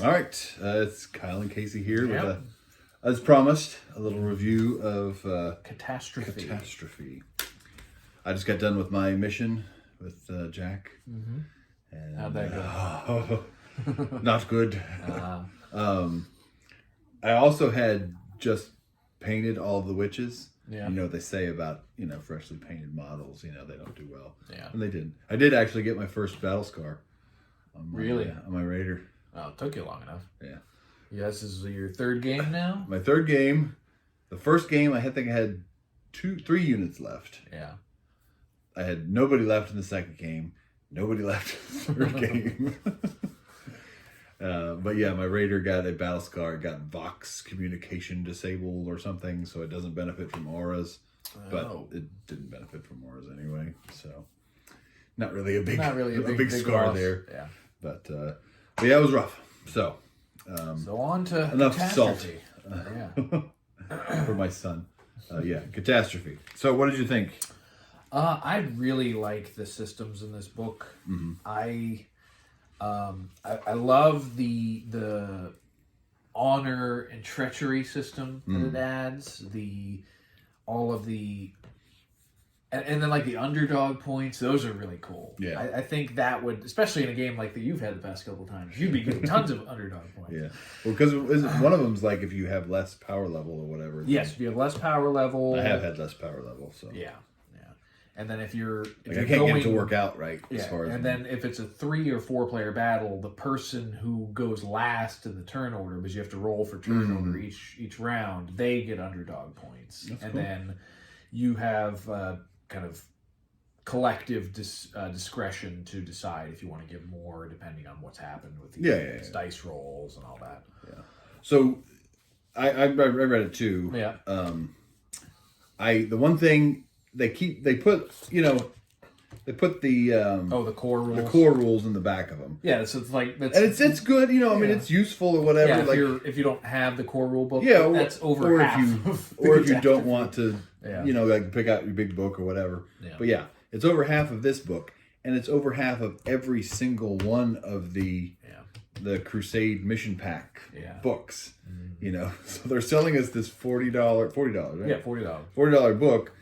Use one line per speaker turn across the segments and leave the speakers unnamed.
All right, it's Kyle and Casey here with, as promised, a little review of
Catastrophe.
I just got done with my mission with Jack.
Mm-hmm.
And,
how'd that go?
Not good. I also had just painted all of the witches.
Yeah.
You know what they say about, freshly painted models, they don't do well.
Yeah.
And they didn't. I did actually get my first battle scar.
Really?
On my Raider.
Oh, it took you long enough.
Yeah.
Yeah, this is your third game now?
My third game. The first game, I think I had 3 units left.
Yeah.
I had nobody left in the second game. Nobody left in the third game. But yeah, my Raider got a battle scar. It got Vox communication disabled or something, so it doesn't benefit from auras. But it didn't benefit from auras anyway, so not really a big scar
loss.
there.
Yeah.
But yeah, it was rough. So
on to
enough salt
Yeah.
for my son. Catastrophe. So what did you think?
I really like the systems in this book.
Mm-hmm.
I love the honor and treachery system that it adds. All of the and then like the underdog points, those are really cool.
Yeah.
I think that would, especially in a game like that you've had the past couple of times, you'd be getting tons of underdog points.
Yeah. Well, because one of them's like if you have less power level or whatever.
Yes, if you have less power level.
I have had less power level, so.
Yeah. And then if you're
I can't get it to work out right as far as.
And then if it's a 3 or 4 player battle, the person who goes last in the turn order, because you have to roll for turn order each round, they get underdog points.
That's
and
cool.
then you have kind of collective discretion to decide if you want to give more, depending on what's happened with these dice rolls and all that.
Yeah. So I read it too.
Yeah.
The one thing. They put the
the core rules.
The core rules in the back of them.
Yeah, so it's like
and it's good. I mean, it's useful or whatever.
Yeah, if you don't have the core rule book,
yeah,
that's over half.
If you don't want to, like pick out your big book or whatever.
Yeah.
But yeah, it's over half of this book, and it's over half of every single one of the Crusade Mission Pack books. Mm-hmm. So they're selling us this $40, right?
Yeah, $40.
$40 book.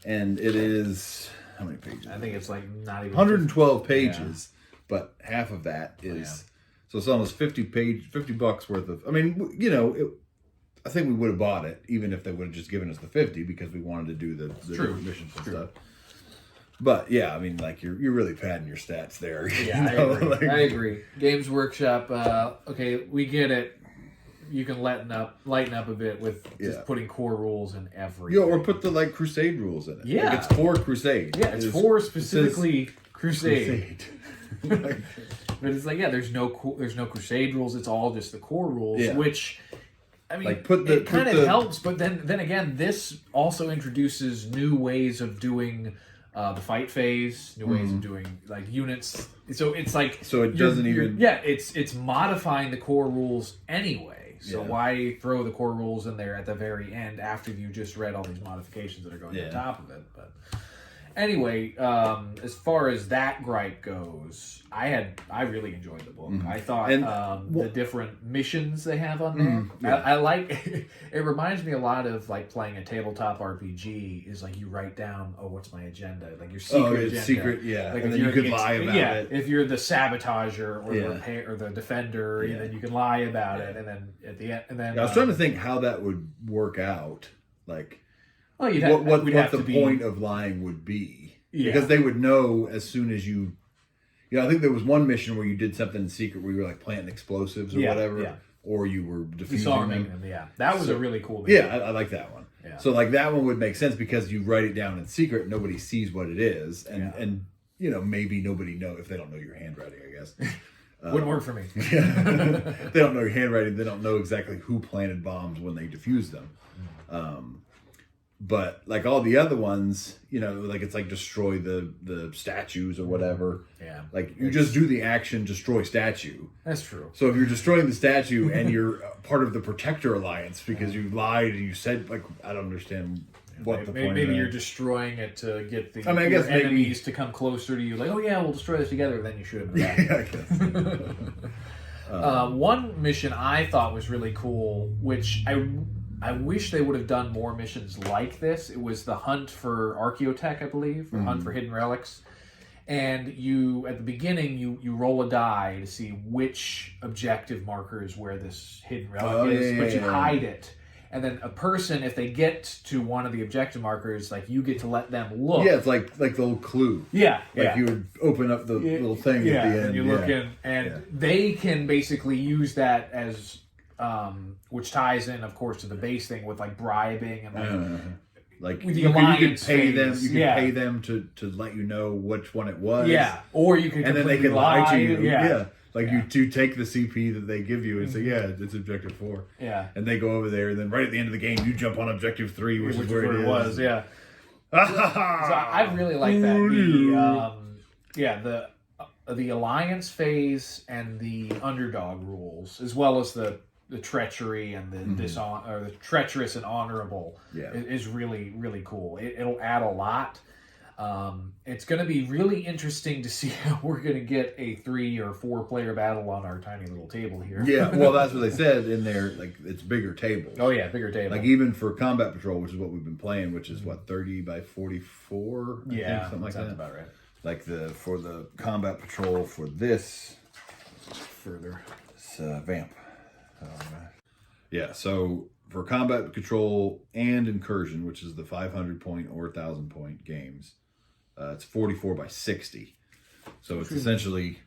And it is, how many pages?
I think it's like not even
112 pages, but half of that is, so it's almost $50 worth of, I mean, I think we would have bought it, even if they would have just given us the 50 because we wanted to do the missions and stuff. But yeah, I mean, like you're really padding your stats there.
Yeah, I agree. Games Workshop, okay, we get it. You can lighten up a bit with just putting core rules in every.
Or put the Crusade rules in it.
Yeah,
like, it's for Crusade.
Yeah, it's for specifically Crusade. But it's like there's no Crusade rules. It's all just the core rules, which I mean, it kind of helps. But then again, this also introduces new ways of doing the fight phase, new ways of doing units. So it's like
it doesn't even.
Yeah, it's modifying the core rules anyway. So why throw the core rules in there at the very end after you just read all these modifications that are going on top of it? But anyway, as far as that gripe goes, I really enjoyed the book. I thought the different missions they have on there. I like. It reminds me a lot of playing a tabletop RPG. Is you write down, what's my agenda? Your secret agenda.
Secret, and then you could lie about it.
If you're the sabotager or the repair or the defender, then you can lie about it. And then at the end,
I was trying to think how that would work out. What the point of lying would be. Yeah. Because they would know as soon as you... I think there was one mission were you did something in secret where you were planting explosives or whatever. Yeah. Or you were defusing them.
Yeah. That was a really cool mission.
Yeah, I like that one. Yeah. So that one would make sense because you write it down in secret, nobody sees what it is. And maybe nobody know if they don't know your handwriting, I guess.
Wouldn't work for me.
They don't know your handwriting. They don't know exactly who planted bombs when they defused them. But all the other ones, it's destroy the statues or whatever. Yeah. You just do the action, destroy statue.
That's true.
So if you're destroying the statue and you're part of the Protector Alliance because you lied and you said, I don't understand what the point
maybe
is.
You're destroying it to get the enemies to come closer to you. We'll destroy this together. Then you shoot them in the back.
Yeah, I guess.
One mission I thought was really cool, which I wish they would have done more missions like this. It was the hunt for Archaeotech, I believe, or hunt for hidden relics. And you, at the beginning, you roll a die to see which objective marker is where this hidden relic is, but you hide it. And then a person, if they get to one of the objective markers, like you get to let them look.
Yeah, it's like the little clue.
Yeah,
like you would open up the little thing at the end.
And you look in, and they can basically use that as, which ties in, of course, to the base thing with like bribing and
like
with the
you could pay
phase.
them. You could pay them to let you know which one it was.
Yeah, or you could,
and then they can lie to you.
Yeah.
Like you take the CP that they give you and say, it's objective 4.
Yeah.
And they go over there, and then right at the end of the game, you jump on objective 3, which is where it was.
Yeah. So I really like that. The alliance phase and the underdog rules, as well as the treachery and the the treacherous and honorable, is really, really cool. It'll add a lot. It's going to be really interesting to see how we're going to get a 3 or 4 player battle on our tiny little table here.
Yeah, well, that's what they said in there. Like, it's bigger tables.
Oh yeah, bigger table.
Like even for combat patrol, which is what we've been playing, which is what 30 by 44. I think, something like that.
Sounds about right.
Like for the combat patrol for this
Further,
it's vamp. Yeah, so for combat control and incursion, which is the 500 point or 1,000 point games, it's 44 by 60. So it's essentially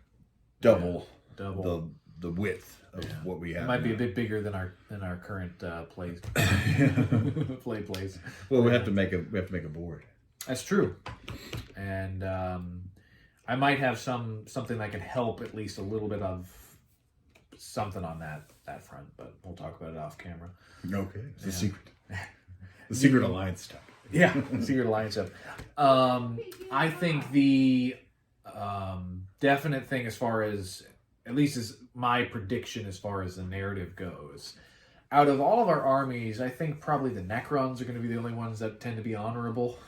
double the width of what we have.
It might be a bit bigger than our current play place.
Well, we have to make a board.
That's true, and I might have something that can help at least a little bit of something on that front, but we'll talk about it off camera.
Okay, it's a secret. The secret alliance stuff.
Yeah, secret alliance stuff. I think the definite thing, as far as at least is my prediction as far as the narrative goes, out of all of our armies, I think probably the Necrons are going to be the only ones that tend to be honorable.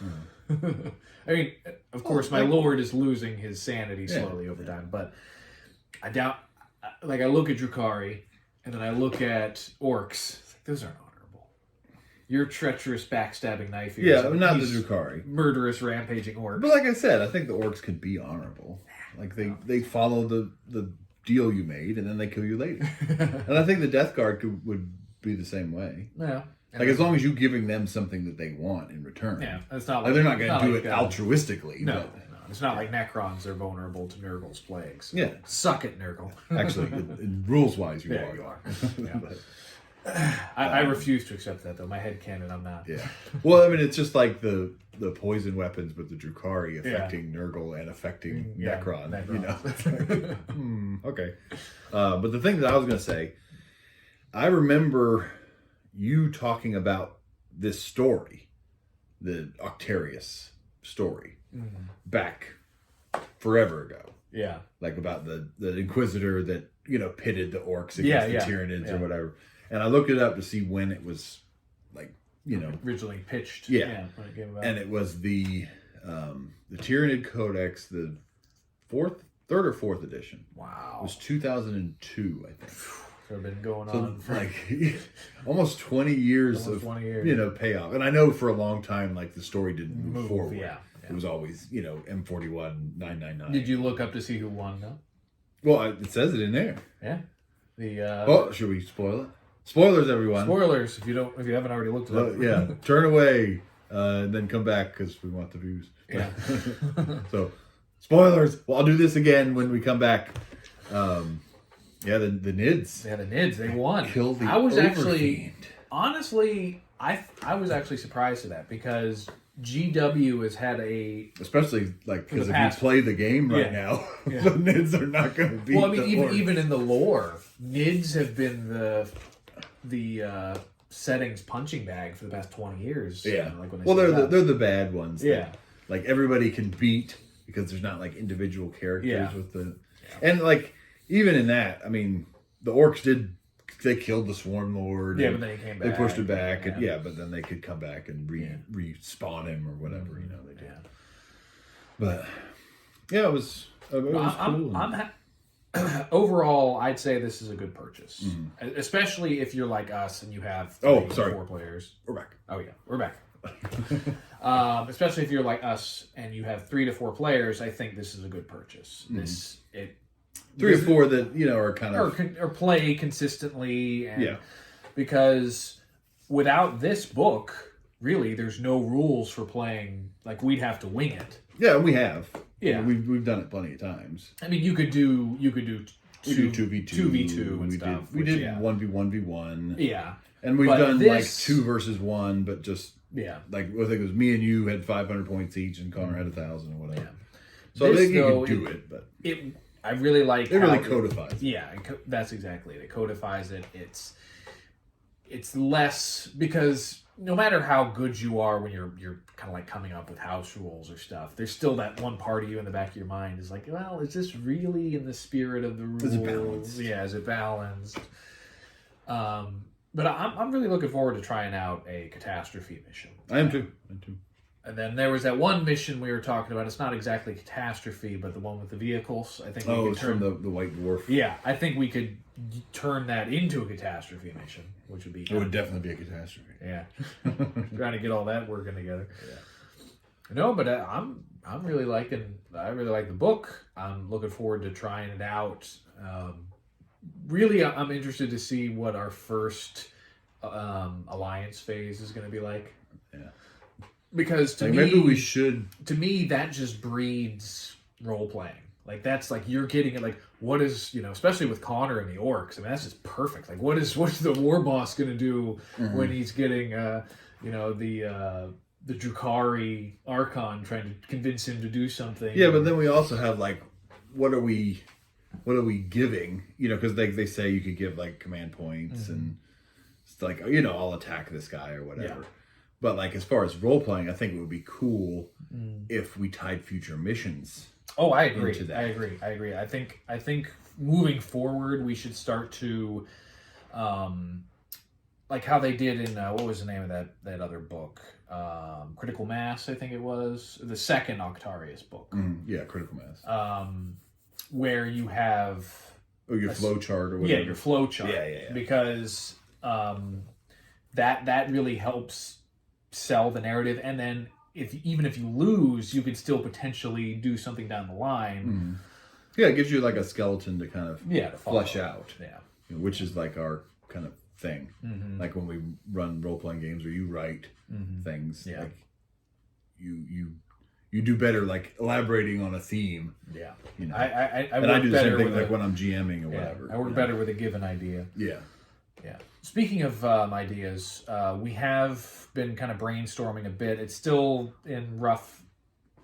I mean, of course, my lord is losing his sanity slowly over time, but I doubt. Like, I look at Drukhari, and then I look at orcs. It's like, those aren't honorable. You're treacherous, backstabbing knife.
Yeah, not the Drukhari.
Murderous, rampaging orcs.
But like I said, I think the orcs can be honorable. Like they follow the deal you made, and then they kill you later. And I think the Death Guard would be the same way.
Yeah.
Like, as long as you're giving them something that they want in return.
Yeah, it's not
like they're not going to do it altruistically.
No, it's not like Necrons are vulnerable to Nurgle's plagues.
Yeah.
Suck it, Nurgle.
Actually, rules-wise, you are.
You are. Yeah. I refuse to accept that, though. My headcanon, I'm not.
Yeah. Well, I mean, it's just like the poison weapons with the Drukhari affecting Nurgle and affecting Necron. You know? Okay. But the thing that I was going to say, I remember you talking about this story, the Octarius story, back forever ago.
Yeah.
Like about the Inquisitor that, pitted the orcs against the Tyranids or whatever. And I looked it up to see when it was, like,
originally pitched.
Yeah.
When it came about.
And it was the Tyranid Codex, the third or fourth edition.
Wow.
It was 2002, I think.
So it's been going on for
like almost 20 years of
20 years.
Payoff. And I know for a long time, like, the story didn't move forward.
Yeah.
It was always, M41 999.
Did you look up to see who won? No.
Well, it says it in there.
Yeah.
Should we spoil it? Spoilers, everyone.
Spoilers if you haven't already looked it up.
Yeah. Turn away and then come back because we want the views.
Yeah.
So, spoilers. Well, I'll do this again when we come back. Yeah, the Nids.
Yeah, the Nids, they won.
Kill the
I was
Overfiend.
actually, honestly, I was actually surprised at that because GW has had
especially like because if you play the game right now, the Nids are not going to beat.
Well, I mean, even in the lore, Nids have been the settings punching bag for the past 20 years.
Yeah.
Like when
they're the bad ones.
Yeah.
Like everybody can beat because there's not like individual characters with the and like. Even in that, I mean, the orcs they killed the Swarm Lord.
Yeah, but then he came back.
They pushed it back, but then they could come back and respawn him or whatever, they did. But, yeah, it was cool.
overall, I'd say this is a good purchase, especially if you're like us and you have 4 players.
We're back.
Oh yeah, we're back. Especially if you're like us and you have 3 to 4 players, I think this is a good purchase.
3 or 4 that are kind of
or play consistently, and because without this book, really, there's no rules for playing. Like we'd have to wing it.
Yeah, we have.
Yeah,
we've done it plenty of times.
I mean, you could do 2v2 and stuff.
We did 1v1v1.
Yeah,
and we've done like 2 versus 1, but just like I think it was me and you had 500 points each, and Connor had 1,000 or whatever. Yeah. So I think you can do it, but
I really like
it really codifies it.
Yeah, that's exactly it. It codifies it. It's less, because no matter how good you are when you're kind of like coming up with house rules or stuff, there's still that one part of you in the back of your mind is like, well, is this really in the spirit of the rules?
Is it balanced?
Yeah, is it balanced? But I'm really looking forward to trying out a catastrophe mission.
I am too.
And then there was that one mission we were talking about. It's not exactly catastrophe, but the one with the vehicles. I think we could turn
the White Dwarf.
Yeah, I think we could turn that into a catastrophe mission, which would be.
It would definitely be a catastrophe.
Yeah, trying to get all that working together. Yeah. No, but I really liking. I really like the book. I'm looking forward to trying it out. Really, I'm interested to see what our first alliance phase is going to be like.
Yeah.
Because to me,
maybe we should.
To me, that just breeds role playing. Like that's like you're getting it. Like what is especially with Connor and the orcs. I mean, that's just perfect. Like what's the war boss going to do when he's getting the Drukhari Archon trying to convince him to do something?
Yeah, but then we also have like, what are we giving? Because they say you could give like command points and it's like I'll attack this guy or whatever. Yeah. But like as far as role playing, I think it would be cool if we tied future missions.
Oh, I agree. I agree. I think moving forward, we should start to, like how they did in what was the name of that other book? Critical Mass, I think it was the second Octarius book.
Yeah, Critical Mass.
Where you have
your flow chart or whatever.
Yeah, your flow chart.
Yeah.
Because that really helps sell the narrative, and then even if you lose, you could still potentially do something down the line.
Yeah, it gives you like a skeleton to kind of
to
flesh out.
Yeah,
which is like our kind of thing. Like when we run role playing games, or you write things.
Yeah,
like you do better like elaborating on a theme.
Yeah,
I do the same thing like when I'm GMing or whatever.
I work better with a given idea.
Yeah.
Yeah. Speaking of ideas, we have been kind of brainstorming a bit. It's still in rough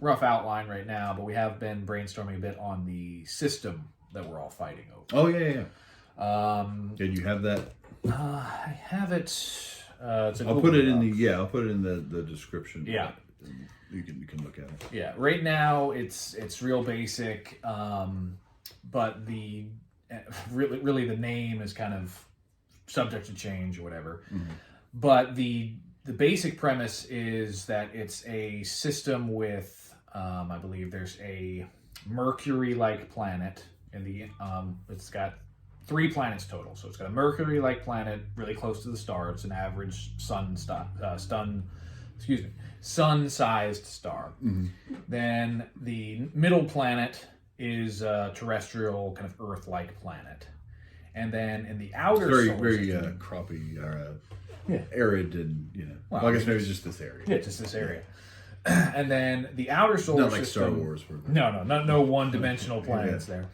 outline right now, but we have been brainstorming a bit on the system that we're all fighting over.
Oh yeah. Did you have that?
I have it.
I'll put it in the description.
Yeah.
You can look at it.
Yeah. Right now it's real basic, but really the name is kind of subject to change or whatever. But the basic premise is that it's a system with I believe there's a Mercury-like planet in the it's got 3 planets total. So it's got a Mercury-like planet really close to the star. It's an average sun-sized star. Then the middle planet is a terrestrial kind of Earth-like planet. And then in the outer
very croppy, arid, and Well, I guess maybe it's just this area.
Yeah, just this area. And then the outer solar
not like
system.
Star Wars.
No one-dimensional planets there.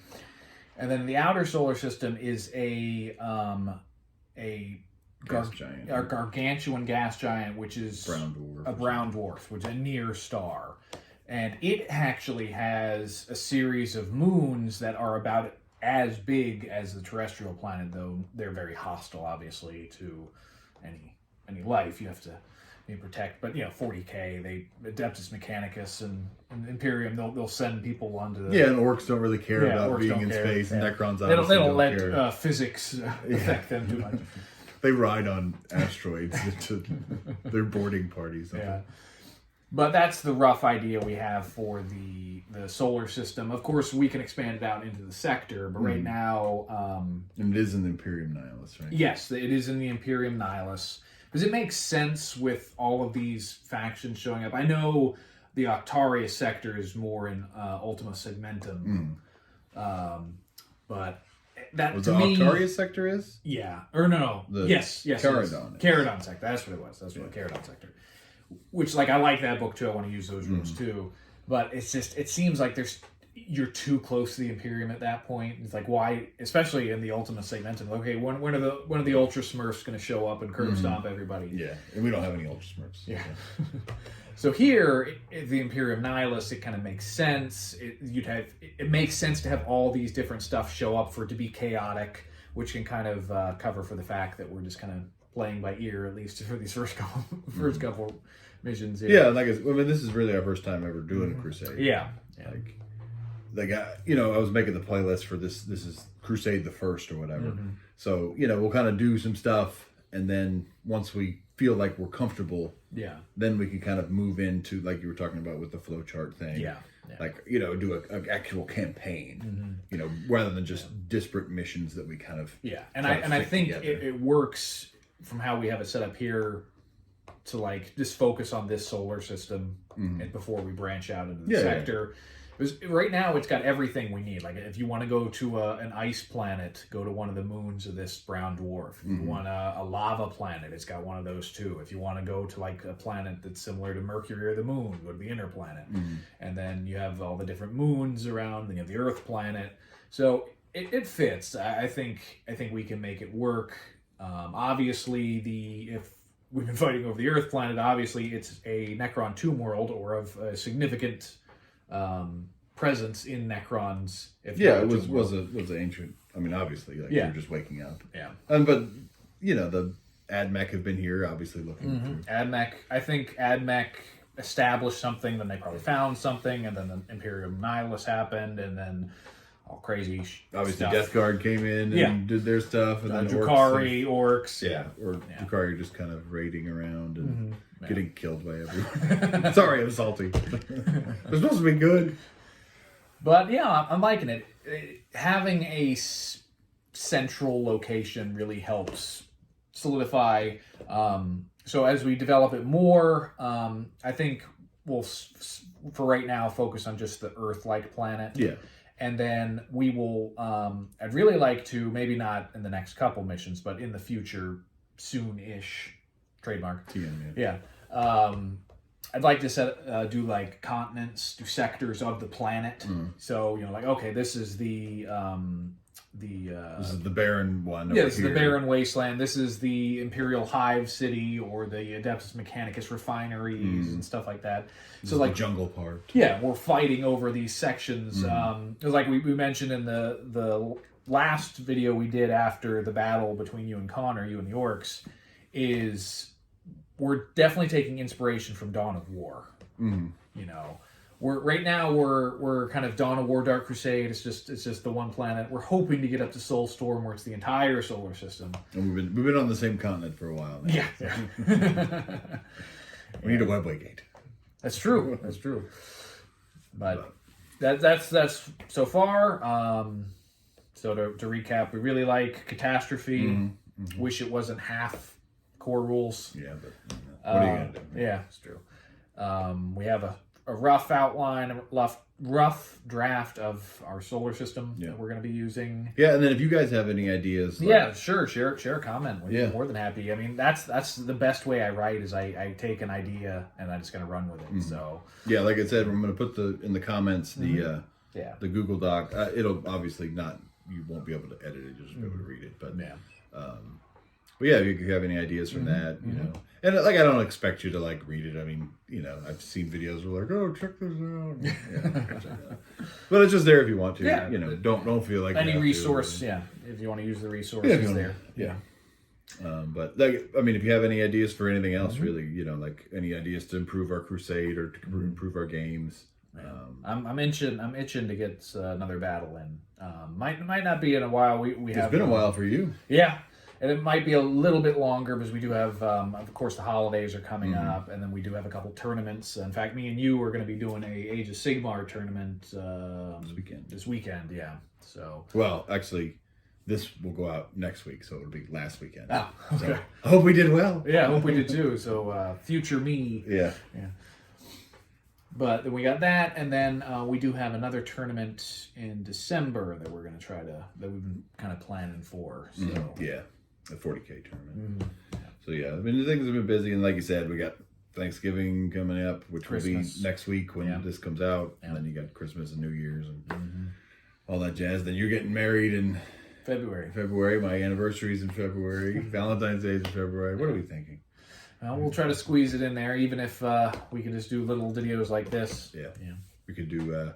And then the outer solar system is a gargantuan gas giant, which is a brown dwarf, which is a near star, and it actually has a series of moons that are about as big as the terrestrial planet, though they're very hostile, obviously, to any life. You have to protect, but 40K, they Adeptus Mechanicus and Imperium, they'll send people onto the...
and orcs don't really care about being in space, and Necrons
they don't let physics affect them too much.
They ride on asteroids to their boarding parties.
Yeah. But that's the rough idea we have for the solar system. Of course, we can expand it out into the sector, but right now...
and it is in the Imperium Nihilus, right?
Yes, it is in the Imperium Nihilus. Because it makes sense with all of these factions showing up. I know the Octarius sector is more in Ultima Segmentum. But that
Was
to
the
me...
Octarius sector is?
Yeah. Or no. Yes.
Caradon.
Caradon sector. That's what it was. That's what Caradon sector. Which, like, I like that book too. I want to use those rules too. But it's just, it seems like you're too close to the Imperium at that point. It's like, why, especially in the Ultima Segmentum, okay, when are the Ultra Smurfs going to show up and curb stomp everybody?
Yeah, and we don't have any Ultra Smurfs.
Yeah. So here, the Imperium Nihilus, it kind of makes sense. It makes sense to have all these different stuff show up for it to be chaotic, which can kind of cover for the fact that we're just kind of playing by ear, at least for these first couple missions. Here.
Yeah, like I mean, this is really our first time ever doing a Crusade.
Yeah.
Like I was making the playlist for this. This is Crusade the First or whatever. So we'll kind of do some stuff, and then once we feel like we're comfortable, then we can kind of move into, like you were talking about with the flowchart thing. Like do an actual campaign. Rather than just disparate missions that we kind of
and I think it works from how we have it set up here to like just focus on this solar system and before we branch out into the sector. Because right now it's got everything we need. Like if you want to go to an ice planet, go to one of the moons of this brown dwarf. If you want a lava planet, it's got one of those too. If you want to go to like a planet that's similar to Mercury or the moon, go to the inner planet. And then you have all the different moons around. Then you have the Earth planet. So it fits. I think we can make it work. Obviously, if we've been fighting over the Earth planet, obviously it's a Necron tomb world or of a significant presence in Necrons.
It was an ancient. I mean, obviously, you're just waking up.
Yeah.
But the AdMech have been here, obviously looking through.
AdMech. I think AdMech established something, then they probably found something, and then the Imperium Nihilus happened, and then all crazy
obviously
stuff.
Death Guard came in and did their stuff, and then
Drukhari, orcs.
Drukhari just kind of raiding around and getting killed by everyone. Sorry, I'm salty. They're supposed to be good.
But yeah, I'm liking it. Having a central location really helps solidify. So as we develop it more, I think we'll, for right now, focus on just the Earth-like planet.
Yeah.
And then we will, I'd really like to, maybe not in the next couple missions, but in the future, soon-ish, trademark. I'd like to do like continents, do sectors of the planet. So, like, okay, this is the this is
the barren one.
Yeah, this is the barren wasteland. This is the Imperial Hive City or the Adeptus Mechanicus refineries and stuff like that.
So like the jungle part.
Yeah, we're fighting over these sections. Like we mentioned in the last video we did after the battle between you and Connor, you and the orcs, is we're definitely taking inspiration from Dawn of War. We're kind of Dawn of War, Dark Crusade. It's just the one planet. We're hoping to get up to Soulstorm, where it's the entire solar system.
And we've been on the same continent for a while now.
Yeah.
We need a webway gate.
That's true. That's true. But that's so far. So to recap, we really like Catastrophe. Wish it wasn't half core rules.
Yeah, but what are you gonna do?
Yeah, it's true. We have a rough outline, a rough draft of our solar system that we're going to be using.
Yeah, and then if you guys have any ideas,
sure, share a comment. We're more than happy. I mean, that's the best way I write is I take an idea and I'm just going to run with it. So
yeah, like I said, I'm going to put in the comments the Google Doc. It'll obviously not. You won't be able to edit it. You'll just be able to read it. But but yeah, if you have any ideas from that, and like I don't expect you to like read it. I mean, I've seen videos where like, oh, check this out. But it's just there if you want to.
Yeah.
Don't feel like
any resource. If you want to use the resource, it's there.
Yeah. But like, I mean, if you have any ideas for anything else, really, like any ideas to improve our crusade or to improve our games.
I'm itching to get another battle in. Might not be in a while. We have.
It's been a while for you.
Yeah. And it might be a little bit longer because we do have, of course, the holidays are coming up, and then we do have a couple tournaments. In fact, me and you are going to be doing a Age of Sigmar tournament This weekend, yeah. So.
Well, actually, this will go out next week, so it'll be last weekend.
Oh, okay.
So, I hope we did well.
Yeah, I hope we did too. So, future me.
Yeah.
But then we got that, and then we do have another tournament in December that we're going to try to, that we've been kind of planning for. So.
Yeah, a 40K tournament. So yeah, I mean, things have been busy, and like you said, we got Thanksgiving coming up, which Christmas. Will be next week when this comes out, and then you got Christmas and New Year's and all that jazz. Then you're getting married in February. My anniversary's in February. Valentine's Day's in February. What are we thinking?
Well, we'll try to squeeze it in there, even if we could just do little videos like this.
Yeah. We could do.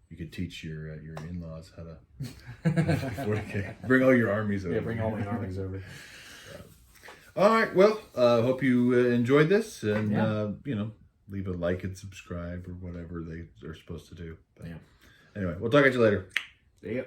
You could teach your in-laws how to 40K. Bring all your armies over.
Yeah, bring all my armies over.
All right. Well, hope you enjoyed this, and leave a like and subscribe or whatever they are supposed to do. But anyway, we'll talk at you later.
See ya.